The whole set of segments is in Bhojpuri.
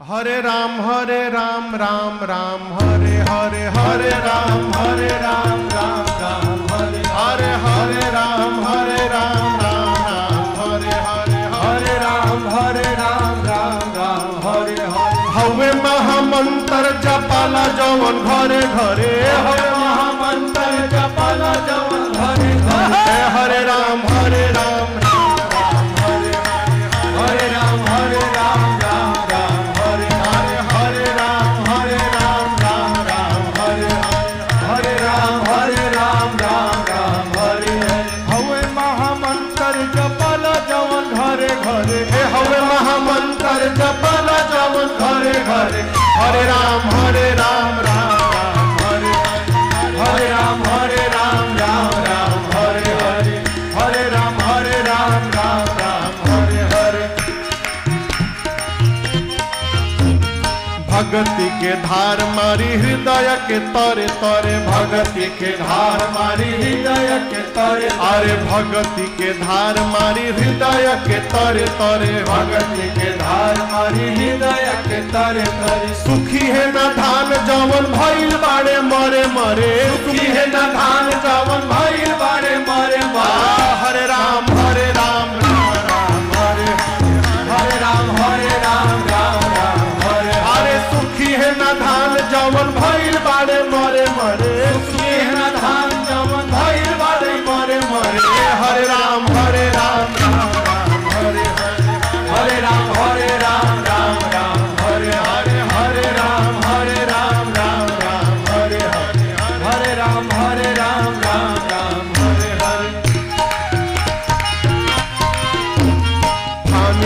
हरे राम राम राम हरे हरे हरे राम राम राम हरे हरे हरे राम राम हरे हरे हरे राम राम हरे हरे हवे महामंत्र जपाला जवन घरे घरे हवे महामंत्र जपाला जवन घरे घरे हरे राम राम हरे राम राम हरे हरे राम राम हरे हरे राम राम हरे हवे महामंत्र जपल जवन घरे घरे हवे महामंत्र जपल जवन घरे घरे हरे राम राम हरे हरे राम राम हरे हरे राम राम हरे हरे भगति के धार मारी हृदय के तरे तरे भगति के धार मारी हृदय के तरे अरे भगति के धार मारी हृदय के तरे तरे भगति के धार मारी हृदय के तरे तरे सुखी है न धान जवन भइल बाड़े मरे मरे सुखी है न धान जवन भइल बाड़े मरे मरे हरे राम हरे राम हरे हरे सुखी है न धान जवन भइल बाड़े मरे मरे सुखी है न धान जवन भइल बाड़े मरे मरे हरे राम हरे राम हरे हरे राम राम हरे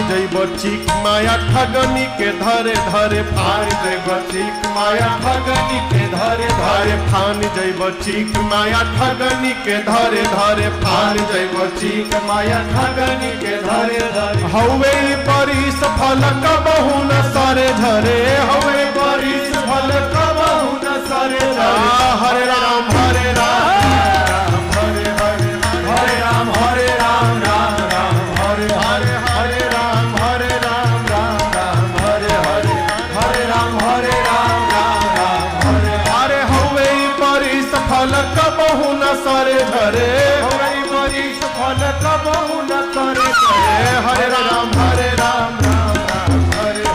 जैब चीक माया ठगनी के धरे धरे फान जैब चीक माया ठगनी के धरे धरे फान जैब चीक माया ठगनी के धरे धरे फान जैब चीक माया ठगनी के धरे धरे हवे परिस फल कबहु न सरे झरे हवे परिस फल कबहु न सरे झरे हरे राम हरे राम हरे राम फल कबहु न सरे झरे हवे परिस फल कबहु न सरे झरे हरे राम हरे राम हरे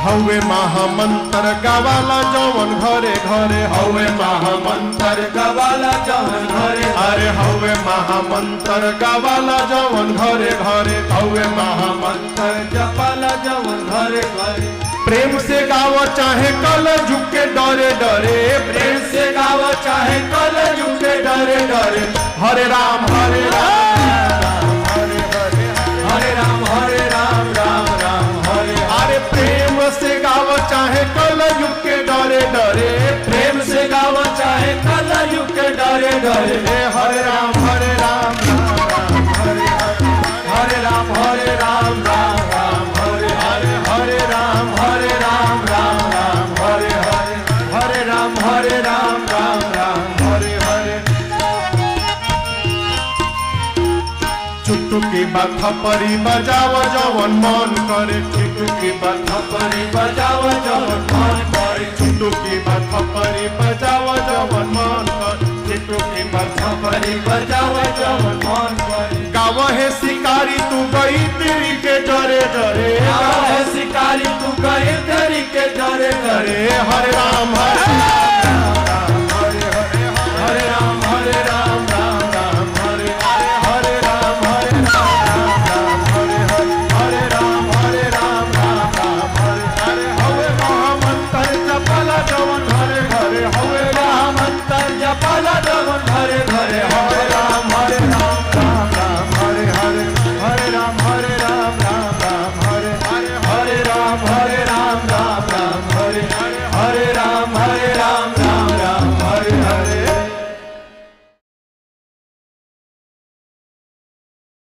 हवे महामंत्र गवाला जवन घरे घरे हवे महामंत्र गवाला जवन घरे अरे हवे महामंत्र गवाला जवन घरे घरे हवे महामंत्र जपाला जवन घरे घरे प्रेम से गाव चाहे कल झुके डरे डरे प्रेम से गाव चाहे कल झुके डरे डरे हरे राम हरे राम हरे प्रेम से गाव चाहे कल युग के डरे डरे प्रेम से गाव चाहे कल युग के डरे डरे हरे राम हरे राम हरे राम हरे राम हरे चुटकी बात परी बजाव जवन मन करे चुटकी बात परी बजाव जवन मन करे चुटकी बात परी बजाव जवन मन करे चुटकी बात परी बजाव जवन मन करे गाव है शिकारी तू गई तेरी के डरे डरे गाव है शिकारी तू गई तेरी के डरे डरे हरे राम जवन घरे घरे हवे महामंत्र जपाला